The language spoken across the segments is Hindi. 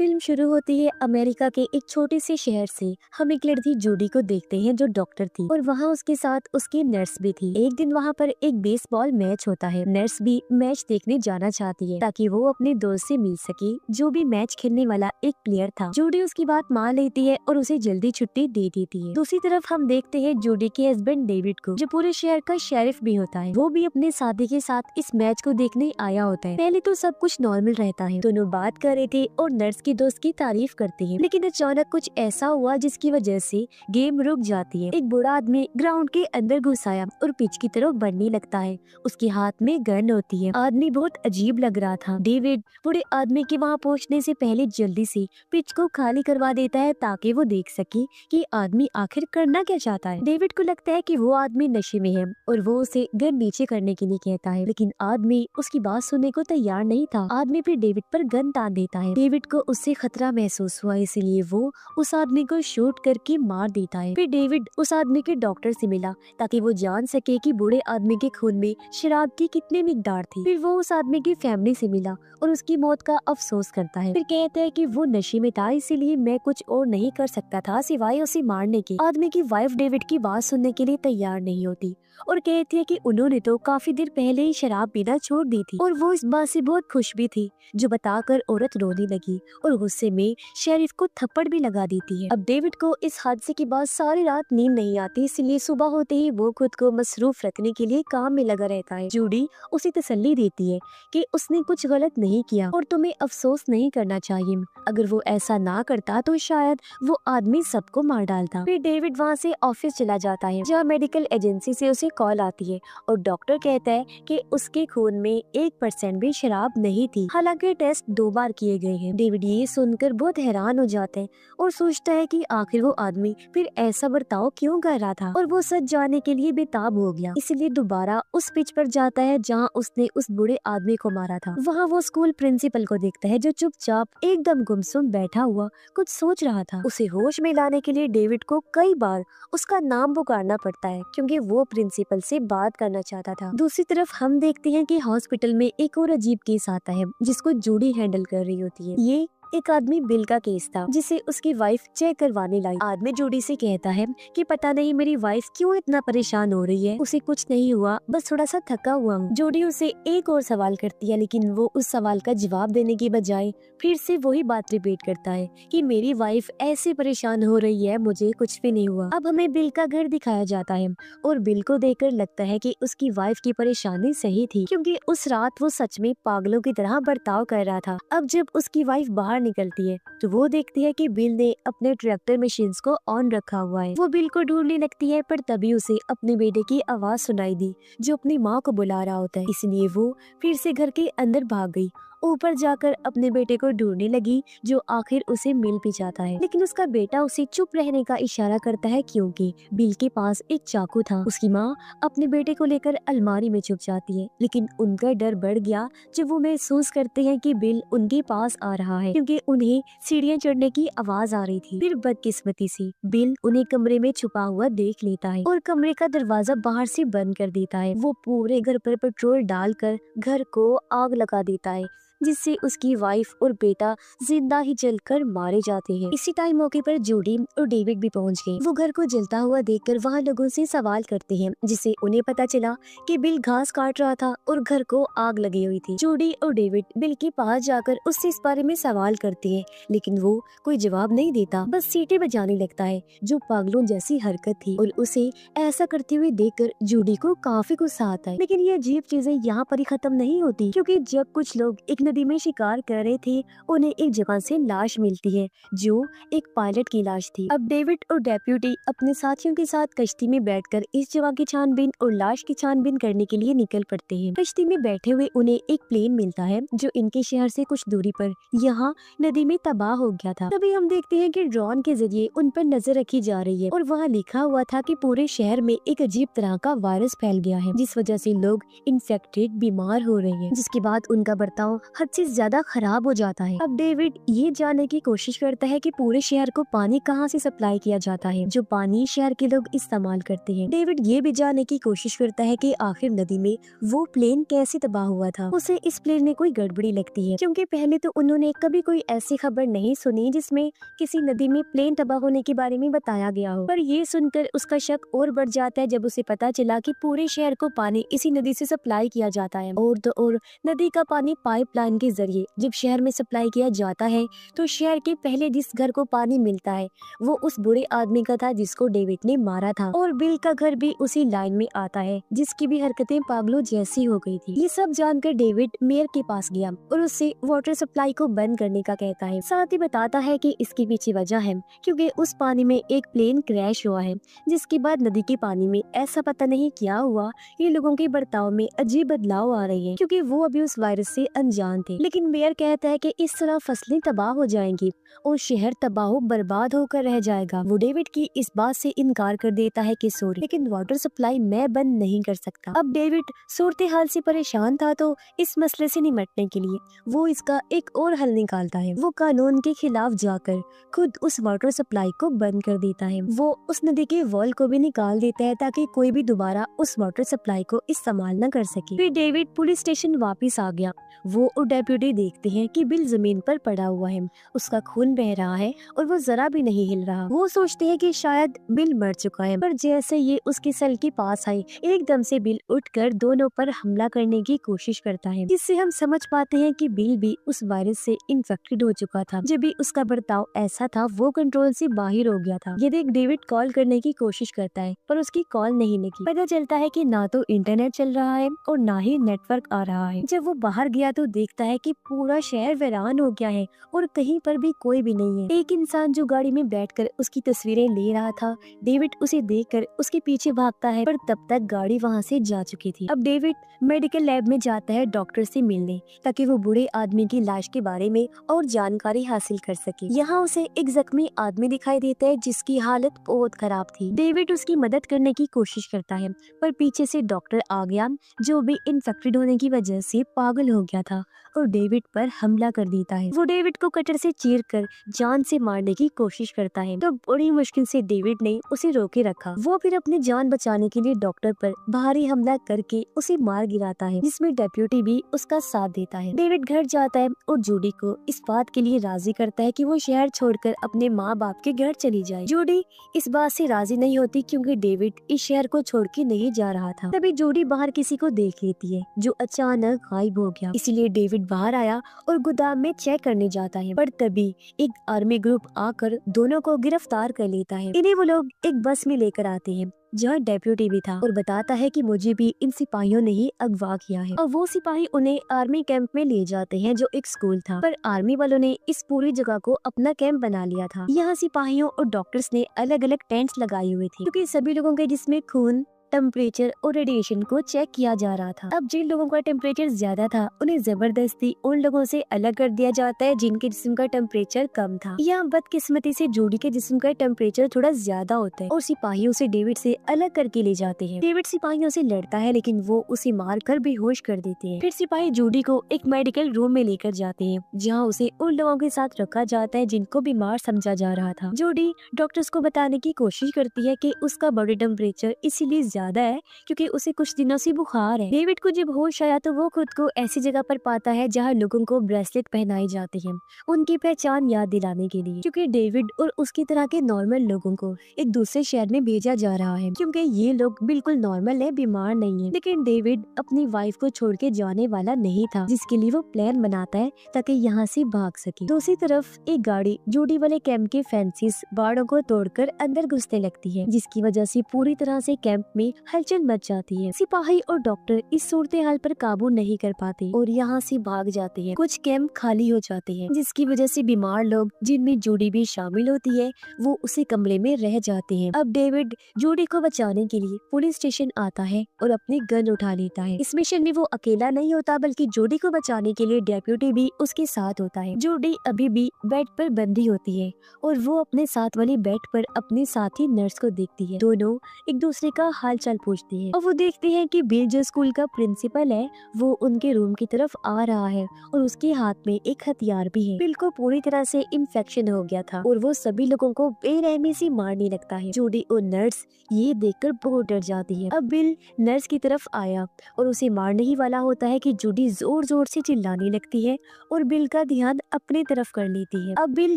फिल्म शुरू होती है अमेरिका के एक छोटे से शहर से। हम एक लड़की जूडी को देखते हैं जो डॉक्टर थी और वहाँ उसके साथ उसकी नर्स भी थी। एक दिन वहाँ पर एक बेसबॉल मैच होता है। नर्स भी मैच देखने जाना चाहती है ताकि वो अपने दोस्त से मिल सके जो भी मैच खेलने वाला एक प्लेयर था। जूडी उसकी बात मान लेती है और उसे जल्दी छुट्टी दे देती है। दूसरी तरफ हम देखते हैं जूडी के हस्बैंड डेविड को, जो पूरे शहर का शेरिफ भी होता है। वो भी अपने साथी के साथ इस मैच को देखने आया होता है। पहले तो सब कुछ नॉर्मल रहता है, दोनों बात कर रहे थे और नर्स की दोस्त की तारीफ करते हैं। लेकिन अचानक कुछ ऐसा हुआ जिसकी वजह से गेम रुक जाती है। एक बूढ़ा आदमी ग्राउंड के अंदर घुस आया और पिच की तरफ बढ़ने लगता है। उसके हाथ में गन होती है। आदमी बहुत अजीब लग रहा था। डेविड बूढ़े आदमी के वहाँ पहुँचने से पहले जल्दी से पिच को खाली करवा देता है ताकि वो देख सके कि आदमी आखिर करना क्या चाहता है। डेविड को लगता है कि वो आदमी नशे में है और वो उसे गन नीचे करने के लिए कहता है, लेकिन आदमी उसकी बात सुनने को तैयार नहीं था। आदमी फिर डेविड पर गन तान देता है। डेविड को उससे खतरा महसूस हुआ, इसलिए वो उस आदमी को शूट करके मार देता है। फिर डेविड उस आदमी के डॉक्टर से मिला ताकि वो जान सके कि बूढ़े आदमी के खून में शराब की कितनी मिकदार थी। फिर वो उस आदमी की फैमिली से मिला और उसकी मौत का अफसोस करता है। फिर कहता है कि वो नशे में था, इसीलिए मैं कुछ और नहीं कर सकता था सिवाय उसे मारने के। आदमी की वाइफ डेविड की बात सुनने के लिए तैयार नहीं होती और कहती है कि उन्होंने तो काफी देर पहले ही शराब पीना छोड़ दी थी और वो इस बात से बहुत खुश भी थी, जो बताकर औरत रोने लगी और गुस्से में शेरिफ को थप्पड़ भी लगा देती है। अब डेविड को इस हादसे के बाद सारी रात नींद नहीं आती, इसलिए सुबह होते ही वो खुद को मसरूफ रखने के लिए काम में लगा रहता है। जूडी उसे तसल्ली देती है कि उसने कुछ गलत नहीं किया और तुम्हें अफसोस नहीं करना चाहिए। अगर वो ऐसा ना करता तो शायद वो आदमी सबको मार डालता। फिर डेविड वहाँ से ऑफिस चला जाता है, जहाँ मेडिकल एजेंसी से उसे कॉल आती है और डॉक्टर कहता है कि उसके खून में 1% भी शराब नहीं थी, हालांकि टेस्ट 2 बार किए गए हैं। डेविड ये सुनकर बहुत हैरान हो जाते हैं और सोचता है कि आखिर वो आदमी फिर ऐसा बर्ताव क्यों कर रहा था, और वो सच जानने के लिए बेताब हो गया। इसलिए दोबारा उस पिच पर जाता है जहाँ उसने उस बूढ़े आदमी को मारा था। वहाँ वो स्कूल प्रिंसिपल को देखता है, जो चुपचाप एकदम गुमसुम बैठा हुआ कुछ सोच रहा था। उसे होश में लाने के लिए डेविड को कई बार उसका नाम पुकारना पड़ता है क्योंकि वो प्रिंसिपल से बात करना चाहता था। दूसरी तरफ हम देखते हैं कि हॉस्पिटल में एक और अजीब केस आता है जिसको जूडी हैंडल कर रही होती है। ये एक आदमी बिल का केस था जिसे उसकी वाइफ चेक करवाने लाई। आदमी जूडी से कहता है कि पता नहीं मेरी वाइफ क्यों इतना परेशान हो रही है, उसे कुछ नहीं हुआ, बस थोड़ा सा थका हुआ हूँ। जूडी उसे एक और सवाल करती है, लेकिन वो उस सवाल का जवाब देने की बजाय फिर से वही बात रिपीट करता है कि मेरी वाइफ ऐसे परेशान हो रही है, मुझे कुछ भी नहीं हुआ। अब हमें बिल का घर दिखाया जाता है और बिल को देखकर लगता है कि उसकी वाइफ की परेशानी सही थी, क्योंकि उस रात वो सच में पागलों की तरह बर्ताव कर रहा था। अब जब उसकी वाइफ बाहर निकलती है तो वो देखती है कि बिल ने अपने ट्रैक्टर मशीन्स को ऑन रखा हुआ है। वो बिल को ढूंढने लगती है, पर तभी उसे अपने बेटे की आवाज सुनाई दी जो अपनी माँ को बुला रहा होता है, इसलिए वो फिर से घर के अंदर भाग गई। ऊपर जाकर अपने बेटे को ढूंढने लगी, जो आखिर उसे मिल भी जाता है, लेकिन उसका बेटा उसे चुप रहने का इशारा करता है क्योंकि बिल के पास एक चाकू था। उसकी माँ अपने बेटे को लेकर अलमारी में छुप जाती है, लेकिन उनका डर बढ़ गया जब वो महसूस करते हैं कि बिल उनके पास आ रहा है, क्योंकि उन्हें सीढ़ियाँ चढ़ने की आवाज आ रही थी। फिर बदकिस्मती से बिल उन्हें कमरे में छुपा हुआ देख लेता है और कमरे का दरवाजा बाहर से बंद कर देता है। वो पूरे घर पर पेट्रोल डालकर घर को आग लगा देता है, जिससे उसकी वाइफ और बेटा जिंदा ही जलकर मारे जाते हैं। इसी टाइम मौके पर जूडी और डेविड भी पहुंच गए। वो घर को जलता हुआ देखकर वहाँ लोगों से सवाल करते हैं, जिससे उन्हें पता चला कि बिल घास काट रहा था और घर को आग लगी हुई थी। जूडी और डेविड बिल के पास जाकर उससे इस बारे में सवाल करते हैं, लेकिन वो कोई जवाब नहीं देता, बस सीटी बजाने लगता है, जो पागलों जैसी हरकत थी। और उसे ऐसा करते हुए देखकर जूडी को काफी गुस्सा आता है। लेकिन ये अजीब चीजें यहाँ पर ही खत्म नहीं होती, क्योंकि जब कुछ लोग एक नदी में शिकार कर रहे थे, उन्हें एक जगह से लाश मिलती है जो एक पायलट की लाश थी। अब डेविड और डेप्यूटी अपने साथियों के साथ कश्ती में बैठकर इस जगह की छानबीन और लाश की छानबीन करने के लिए निकल पड़ते हैं। कश्ती में बैठे हुए उन्हें एक प्लेन मिलता है जो इनके शहर से कुछ दूरी पर यहाँ नदी में तबाह हो गया था। तभी हम देखते हैं कि ड्रोन के जरिए उन पर नजर रखी जा रही है और वहाँ लिखा हुआ था कि पूरे शहर में एक अजीब तरह का वायरस फैल गया है, जिस वजह से लोग इन्फेक्टेड बीमार हो रहे हैं, जिसके बाद उनका बर्ताव हद से ज्यादा खराब हो जाता है। अब डेविड ये जानने की कोशिश करता है कि पूरे शहर को पानी कहाँ से सप्लाई किया जाता है, जो पानी शहर के लोग इस्तेमाल करते हैं। डेविड ये भी जानने की कोशिश करता है कि आखिर नदी में वो प्लेन कैसे तबाह हुआ था। उसे इस प्लेन में कोई गड़बड़ी लगती है, क्योंकि पहले तो उन्होंने कभी कोई ऐसी खबर नहीं सुनी जिसमें किसी नदी में प्लेन तबाह होने के बारे में बताया गया हो। पर ये सुनकर उसका शक और बढ़ जाता है जब उसे पता चला कि पूरे शहर को पानी इसी नदी से सप्लाई किया जाता है। और तो और नदी का पानी पाइपलाइन के जरिए जब शहर में सप्लाई किया जाता है तो शहर के पहले जिस घर को पानी मिलता है वो उस बुरे आदमी का था जिसको डेविड ने मारा था। और बिल का घर भी उसी लाइन में आता है जिसकी भी हरकतें पागलों जैसी हो गई थी। ये सब जानकर डेविड मेयर के पास गया और उससे वाटर सप्लाई को बंद करने का कहता है। साथ ही बताता है कि इसके पीछे वजह है क्योंकि उस पानी में एक प्लेन क्रैश हुआ है, जिसके बाद नदी के पानी में ऐसा पता नहीं क्या हुआ, ये लोगों के बर्ताव में अजीब बदलाव आ रहे हैं क्योंकि वो अभी उस वायरस से अनजान थे। लेकिन मेयर कहता है कि इस तरह फसलें तबाह हो जाएंगी और शहर तबाह बर्बाद होकर रह जाएगा। वो डेविड की इस बात से इनकार कर देता है कि सॉरी, लेकिन वाटर सप्लाई मैं बंद नहीं कर सकता। अब डेविड सूरत हाल से परेशान था तो इस मसले से निपटने के लिए वो इसका एक और हल निकालता है। वो कानून के खिलाफ जाकर खुद उस वाटर सप्लाई को बंद कर देता है। वो उस नदी के वॉल को भी निकाल देता है ताकि कोई भी दोबारा उस वाटर सप्लाई को इस्तेमाल न कर सके। फिर डेविड पुलिस स्टेशन वापस आ गया। वो और डेप्यूटी देखते हैं कि बिल जमीन पर पड़ा हुआ है, उसका खून बह रहा है और वो जरा भी नहीं हिल रहा। वो सोचते हैं कि शायद बिल मर चुका है, पर जैसे ये उसके सेल के पास आए एकदम से बिल उठकर दोनों पर हमला करने की कोशिश करता है, जिससे हम समझ पाते हैं कि बिल भी उस वायरस से इन्फेक्टेड हो चुका था। जब भी उसका बर्ताव ऐसा था वो कंट्रोल से बाहर हो गया था। ये देख डेविड कॉल करने की कोशिश करता है पर उसकी कॉल नहीं लगी। पता चलता है कि ना तो इंटरनेट चल रहा है और ना ही नेटवर्क आ रहा है। जब वो बाहर गया तो देखता है कि पूरा शहर वीरान हो गया है और कहीं पर भी कोई भी नहीं है। एक इंसान जो गाड़ी में बैठकर उसकी तस्वीरें ले रहा था, डेविड उसे देखकर उसके पीछे भागता है पर तब तक गाड़ी वहाँ से जा चुकी थी। अब डेविड मेडिकल लैब में जाता है डॉक्टर से मिलने ताकि वो बूढ़े आदमी की लाश के बारे में और जानकारी हासिल कर सके। यहाँ उसे एक जख्मी आदमी दिखाई देता है जिसकी हालत बहुत खराब थी। डेविड उसकी मदद करने की कोशिश करता है पर पीछे से डॉक्टर आ गया जो भी इन्फेक्टेड होने की वजह से पागल हो गया था और डेविड पर हमला कर देता है। वो डेविड को कटर से चीरकर जान से मारने की कोशिश करता है तो बड़ी मुश्किल से डेविड ने उसे रोके रखा। वो फिर अपनी जान बचाने के लिए डॉक्टर पर भारी हमला करके उसे मार गिराता है, जिसमें डेप्यूटी भी उसका साथ देता है। डेविड घर जाता है और जूडी को इस बात के लिए राजी करता है कि वो शहर छोड़कर अपने माँ बाप के घर चली जाए। जूडी इस बात से राजी नहीं होती क्योंकि डेविड इस शहर को छोड़ के नहीं जा रहा था। तभी जूडी बाहर किसी को देख लेती है जो अचानक गायब हो गया, इसीलिए डेविड बाहर आया और गोदाम में चेक करने जाता है। पर तभी एक आर्मी ग्रुप आकर दोनों को गिरफ्तार कर लेता है। इन्हें वो लोग एक बस में लेकर आते हैं जहाँ डेप्यूटी भी था और बताता है कि मुझे भी इन सिपाहियों ने ही अगवा किया है। और वो सिपाही उन्हें आर्मी कैंप में ले जाते हैं जो एक स्कूल था, पर आर्मी वालों ने इस पूरी जगह को अपना कैंप बना लिया था। यहाँ सिपाहियों और डॉक्टर्स ने अलग अलग टेंट्स लगाए हुए थे क्योंकि सभी लोगों के जिसमें खून, टेम्परेचर और रेडिएशन को चेक किया जा रहा था। अब जिन लोगों का टेम्परेचर ज्यादा था उन्हें जबरदस्ती उन लोगों से अलग कर दिया जाता है जिनके जिस्म का टेम्परेचर कम था। यहाँ बदकिस्मती से जूडी के जिस्म का टेम्परेचर थोड़ा ज्यादा होता है और सिपाहियों से डेविड से अलग करके ले जाते हैं। डेविड सिपाहियों से लड़ता है लेकिन वो उसे मार कर बेहोश कर देते हैं। फिर सिपाही जूडी को एक मेडिकल रूम में लेकर जाते हैं जहाँ उसे उन लोगों के साथ रखा जाता है जिनको बीमार समझा जा रहा था। जूडी डॉक्टर्स को बताने की कोशिश करती है कि उसका बॉडी टेम्परेचर इसीलिए ज्यादा है क्योंकि उसे कुछ दिनों से बुखार है। डेविड को जब होश आया तो वो खुद को ऐसी जगह पर पाता है जहाँ लोगों को ब्रेसलेट पहनाई जाती है उनकी पहचान याद दिलाने के लिए, क्योंकि डेविड और उसकी तरह के नॉर्मल लोगों को एक दूसरे शहर में भेजा जा रहा है क्योंकि ये लोग बिल्कुल नॉर्मल है, बीमार नहीं है। लेकिन डेविड अपनी वाइफ को छोड़ के जाने वाला नहीं था, जिसके लिए वो प्लान बनाता है ताकि यहाँ से भाग सके। दूसरी तरफ एक गाड़ी जूडी वाले कैंप के फेंसेस बाड़ों को तोड़कर अंदर घुसने लगती है, जिसकी वजह से पूरी तरह से कैंप में हलचल मच जाती है। सिपाही और डॉक्टर इस सूरत हाल पर काबू नहीं कर पाते और यहाँ से भाग जाते हैं। कुछ कैंप खाली हो जाते हैं जिसकी वजह से बीमार लोग, जिनमें जूडी भी शामिल होती है, वो उसी कमरे में रह जाते हैं। अब डेविड जूडी को बचाने के लिए पुलिस स्टेशन आता है और अपनी गन उठा लेता है। इस मिशन में वो अकेला नहीं होता बल्कि जूडी को बचाने के लिए डेप्यूटी भी उसके साथ होता है। जूडी अभी भी बेड पर बंधी होती है और वो अपने साथ वाली बेड पर अपनी साथी नर्स को देखती है। दोनों एक दूसरे का हाल हालचाल पूछती है और वो देखते हैं कि बिल जो स्कूल का प्रिंसिपल है वो उनके रूम की तरफ आ रहा है और उसके हाथ में एक हथियार भी है। बिल को पूरी तरह से इन्फेक्शन हो गया था और वो सभी लोगों को बेरहमी से मारने लगता है। जूडी और नर्स ये देखकर बहुत डर जाती है। अब बिल नर्स की तरफ आया और उसे मारने ही वाला होता है कि जूडी जोर जोर से चिल्लाने लगती है और बिल का ध्यान अपने तरफ कर लेती है। अब बिल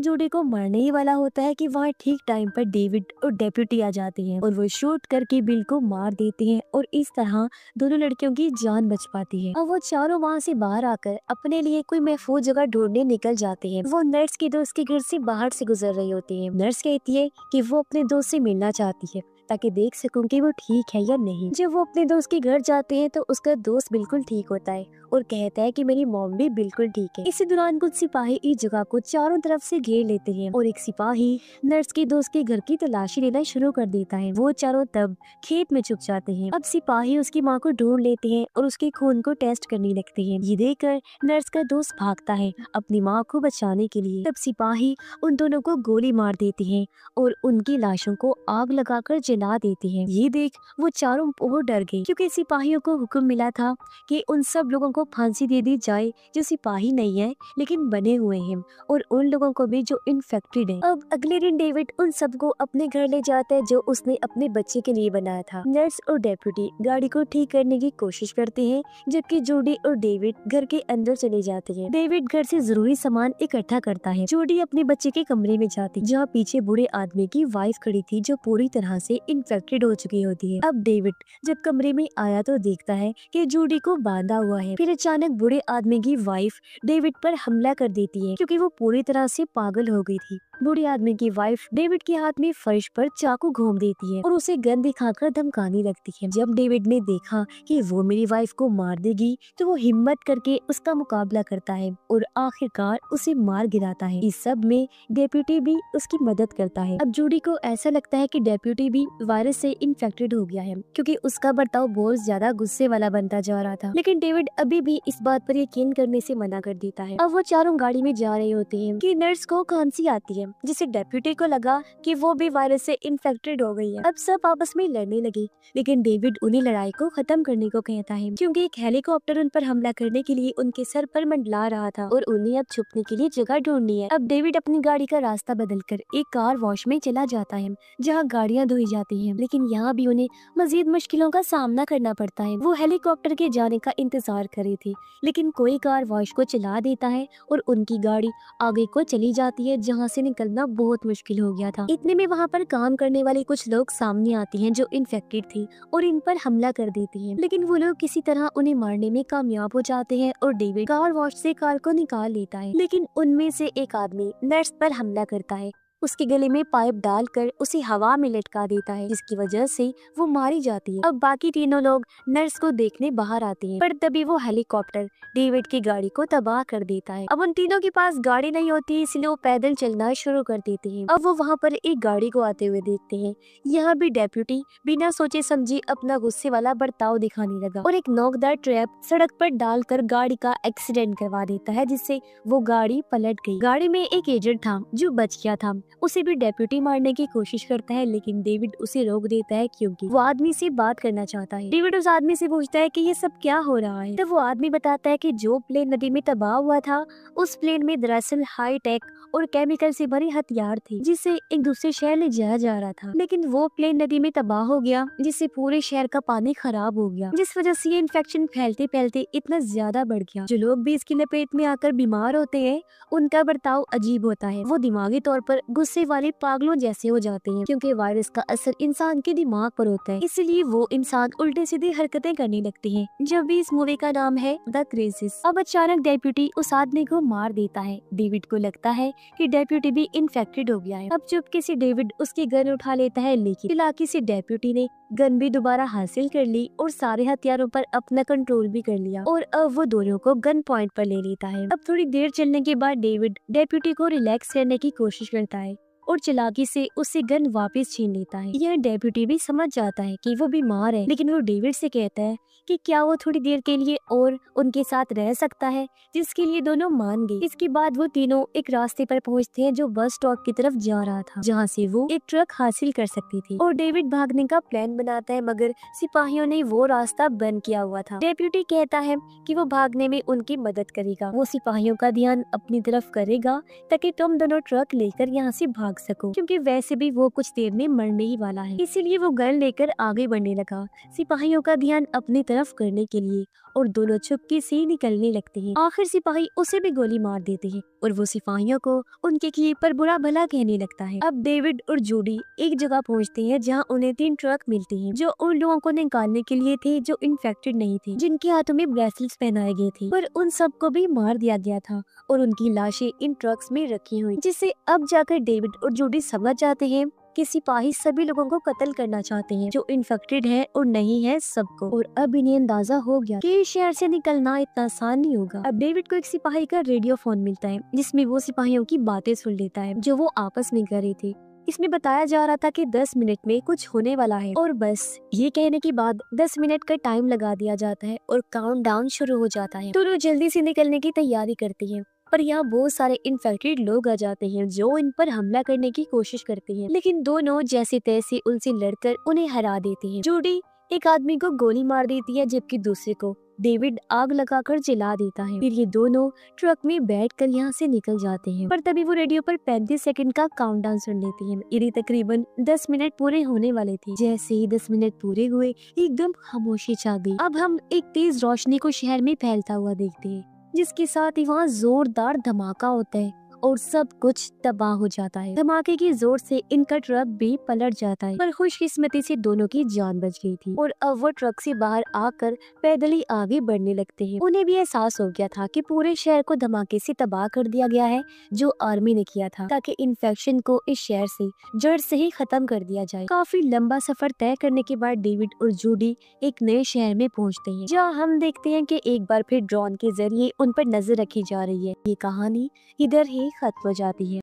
जूडी को मारने ही वाला होता है कि वहाँ ठीक टाइम पर डेविड और डेप्यूटी आ जाते हैं और वो शूट करके बिल को मार देते हैं और इस तरह दोनों लड़कियों की जान बच पाती है। अब वो चारों वहाँ से बाहर आकर अपने लिए कोई महफूज जगह ढूंढने निकल जाते हैं। वो नर्स की दोस्त के घर से बाहर से गुजर रही होती है। नर्स कहती है कि वो अपने दोस्त से मिलना चाहती है ताकि देख सकूं कि वो ठीक है या नहीं। जब वो अपने दोस्त के घर जाते हैं तो उसका दोस्त बिल्कुल ठीक होता है और कहता है कि मेरी मॉम भी बिल्कुल ठीक है। इसी दौरान कुछ सिपाही इस जगह को चारों तरफ से घेर लेते हैं और एक सिपाही नर्स के दोस्त के घर की तलाशी लेना शुरू कर देता है। वो चारों तब खेत में छुप जाते हैं। अब सिपाही उसकी माँ को ढूंढ लेते हैं और उसके खून को टेस्ट करने लगते हैं। ये देखकर नर्स का दोस्त भागता है अपनी माँ को बचाने के लिए। तब सिपाही उन दोनों को गोली मार देते हैं और उनकी लाशों को आग लगाकर जला देते हैं। ये देख वो चारों बहुत डर गए क्योंकि सिपाहियों को हुक्म मिला था कि उन सब लोगों को फांसी दे दी जाए जो सिपाही नहीं है लेकिन बने हुए हैं और उन लोगों को भी जो इन्फेक्टेड है। अब अगले दिन डेविड उन सबको अपने घर ले जाता है जो उसने अपने बच्चे के लिए बनाया था। नर्स और डेप्यूटी गाड़ी को ठीक करने की कोशिश करते हैं जबकि जूडी और डेविड घर के अंदर चले जाते हैं। डेविड घर से जरूरी सामान इकट्ठा करता है। जूडी अपने बच्चे के कमरे में जाती जहाँ पीछे बूढ़े आदमी की वाइफ खड़ी थी जो पूरी तरह से इन्फेक्टेड हो चुकी होती है। अब डेविड जब कमरे में आया तो देखता है कि जूडी को बांधा हुआ है। फिर अचानक बूढ़े आदमी की वाइफ डेविड पर हमला कर देती है क्योंकि वो पूरी तरह से पागल हो गई थी। बूढ़े आदमी की वाइफ डेविड के हाथ में फर्श पर चाकू घोंप देती है और उसे गन दिखाकर धमकाने लगती है। जब डेविड ने देखा कि वो मेरी वाइफ को मार देगी तो वो हिम्मत करके उसका मुकाबला करता है और आखिरकार उसे मार गिराता है। इस सब में डेप्यूटी भी उसकी मदद करता है। अब जूडी को ऐसा लगता है कि डेप्यूटी भी वायरस से इन्फेक्टेड हो गया है क्योंकि उसका बर्ताव बहुत ज्यादा गुस्से वाला बनता जा रहा था। लेकिन डेविड अभी भी इस बात पर यकीन करने से मना कर देता है। अब वो चारों गाड़ी में जा रहे होते हैं कि नर्स को खांसी आती है जिसे डेप्यूटी को लगा कि वो भी वायरस से इन्फेक्टेड हो गई है। अब सब आपस में लड़ने लगे लेकिन डेविड उन्हें लड़ाई को खत्म करने को कहता है क्योंकि एक हेलीकॉप्टर उन पर हमला करने के लिए उनके सर पर मंडला रहा था और उन्हें अब छुपने के लिए जगह ढूंढनी है। अब डेविड अपनी गाड़ी का रास्ता बदलकर एक कार वॉश में चला जाता है जहाँ गाड़ियाँ धोई जाती हैं, लेकिन यहाँ भी उन्हें मजीद मुश्किलों का सामना करना पड़ता है। वो हेलीकॉप्टर के जाने का इंतजार कर रही थी लेकिन कोई कार वॉश को चला देता है और उनकी गाड़ी आगे को चली जाती है जहाँ से निकलना बहुत मुश्किल हो गया था। इतने में वहाँ पर काम करने वाले कुछ लोग सामने आते हैं जो इन्फेक्टेड थी और इन पर हमला कर देते हैं, लेकिन वो लोग किसी तरह उन्हें मारने में कामयाब हो जाते हैं और डेविड कार वॉश से कार को निकाल लेता है। लेकिन उनमें से एक आदमी नर्स पर हमला करता है, उसके गले में पाइप डालकर उसे हवा में लटका देता है जिसकी वजह से वो मारी जाती है। अब बाकी तीनों लोग नर्स को देखने बाहर आते हैं पर तभी वो हेलीकॉप्टर डेविड की गाड़ी को तबाह कर देता है। अब उन तीनों के पास गाड़ी नहीं होती इसलिए वो पैदल चलना शुरू कर देते हैं। अब वो वहाँ पर एक गाड़ी को आते हुए देखते हैं। यहाँ भी डेप्यूटी बिना सोचे समझे अपना गुस्से वाला बर्ताव दिखाने लगा और एक नोकदार ट्रैप सड़क पर डालकर गाड़ी का एक्सीडेंट करवा देता है जिससे वो गाड़ी पलट गई। गाड़ी में एक एजेंट था जो बच गया था, उसे भी डेप्यूटी मारने की कोशिश करता है लेकिन डेविड उसे रोक देता है क्योंकि वो आदमी से बात करना चाहता है। डेविड उस आदमी से पूछता है कि ये सब क्या हो रहा है। तब वो आदमी बताता है कि जो प्लेन नदी में तबाह हुआ था उस प्लेन में दरअसल हाई टेक और केमिकल से भरे हथियार थे जिसे एक दूसरे शहर ले जाया जा रहा था, लेकिन वो प्लेन नदी में तबाह हो गया जिससे पूरे शहर का पानी खराब हो गया, जिस वजह से ये इन्फेक्शन फैलते फैलते इतना ज्यादा बढ़ गया। जो लोग भी इसकी लपेट में आकर बीमार होते हैं उनका बर्ताव अजीब होता है, वो दिमागी तौर पर गुस्से वाले पागलों जैसे हो जाते हैं क्योंकि वायरस का असर इंसान के दिमाग पर होता है, इसलिए वो इंसान उल्टे सीधे हरकतें करने लगते हैं। जब भी इस मूवी का नाम है द क्राइसिस। अब अचानक डेप्यूटी उस आदमी को मार देता है। डेविड को लगता है कि डेप्यूटी भी इन्फेक्टेड हो गया है। अब चुपके से डेविड उसकी गन उठा लेता है लेकिन चालाकी से डेप्यूटी ने गन भी दोबारा हासिल कर ली और सारे हथियारों पर अपना कंट्रोल भी कर लिया और अब वो दोनों को गन पॉइंट पर ले लेता है। अब थोड़ी देर चलने के बाद डेविड डेप्यूटी को रिलैक्स करने की कोशिश करता है और चालाकी से उससे गन वापस छीन लेता है। यह डेप्यूटी भी समझ जाता है कि वो बीमार है, लेकिन वो डेविड से कहता है कि क्या वो थोड़ी देर के लिए और उनके साथ रह सकता है, जिसके लिए दोनों मान गए। इसके बाद वो तीनों एक रास्ते पर पहुंचते हैं जो बस स्टॉप की तरफ जा रहा था, जहाँ से वो एक ट्रक हासिल कर सकती थी। और डेविड भागने का प्लान बनाता है, मगर सिपाहियों ने वो रास्ता बंद किया हुआ था। डेप्यूटी कहता है कि वो भागने में उनकी मदद करेगा। वो सिपाहियों का ध्यान अपनी तरफ करेगा ताकि तुम दोनों ट्रक लेकर यहाँ से भाग सको, क्योंकि वैसे भी वो कुछ देर में मरने ही वाला है। इसीलिए वो गन लेकर आगे बढ़ने लगा, सिपाहियों का ध्यान अपनी तरफ करने के लिए, और दोनों चुपके से निकलने लगते हैं। आखिर सिपाही उसे भी गोली मार देते हैं और वो सिपाहियों को उनके किए पर बुरा भला कहने लगता है। अब डेविड और जूडी एक जगह पहुंचते हैं जहां उन्हें 3 ट्रक मिलते हैं जो उन लोगों को निकालने के लिए थे जो इन्फेक्टेड नहीं थे, जिनके हाथों में ब्रेसलेट्स पहनाए गए थे, पर उन सबको भी मार दिया गया था और उनकी लाशें इन ट्रक्स में रखी हुई, जिससे अब जाकर डेविड और जूडी समझ जाते हैं कि सिपाही सभी लोगों को कत्ल करना चाहते हैं जो इन्फेक्टेड है और नहीं है सबको। और अब इन्हें अंदाजा हो गया कि इस शहर से निकलना इतना आसान नहीं होगा। अब डेविड को एक सिपाही का रेडियो फोन मिलता है जिसमें वो सिपाहियों की बातें सुन लेता है जो वो आपस में कर रहे थे। इसमें बताया जा रहा था कि 10 मिनट में कुछ होने वाला है, और बस ये कहने के बाद 10 मिनट का टाइम लगा दिया जाता है और काउंटडाउन शुरू हो जाता है। दोनों जल्दी से निकलने की तैयारी करते हैं, पर यहाँ बहुत सारे इन्फेक्टेड लोग आ जाते हैं जो इन पर हमला करने की कोशिश करते हैं, लेकिन दोनों जैसे तैसे उनसे लड़कर उन्हें हरा देते हैं। जूडी एक आदमी को गोली मार देती है, जबकि दूसरे को डेविड आग लगाकर जला देता है। फिर ये दोनों ट्रक में बैठकर यहाँ से निकल जाते हैं, पर तभी वो रेडियो पर 35 सेकंड का काउंटडाउन सुन लेती हैं। ये तकरीबन 10 मिनट पूरे होने वाले थे। जैसे ही 10 मिनट पूरे हुए, एकदम खामोशी छा गई। अब हम एक तेज रोशनी को शहर में फैलता हुआ देखते हैं, जिसके साथ ही वहाँ जोरदार धमाका होता है और सब कुछ तबाह हो जाता है। धमाके की जोर से इनका ट्रक भी पलट जाता है, पर खुशकिस्मती से दोनों की जान बच गई थी और अब वो ट्रक से बाहर आकर पैदल ही आगे बढ़ने लगते हैं। उन्हें भी एहसास हो गया था कि पूरे शहर को धमाके से तबाह कर दिया गया है जो आर्मी ने किया था, ताकि इन्फेक्शन को इस शहर से जड़ से ही खत्म कर दिया जाए। काफी लंबा सफर तय करने के बाद डेविड और जूडी एक नए शहर में पहुँचते हैं, जहाँ हम देखते हैं कि एक बार फिर ड्रोन के जरिए उन पर नजर रखी जा रही है। ये कहानी इधर ही खत्म हो जाती है।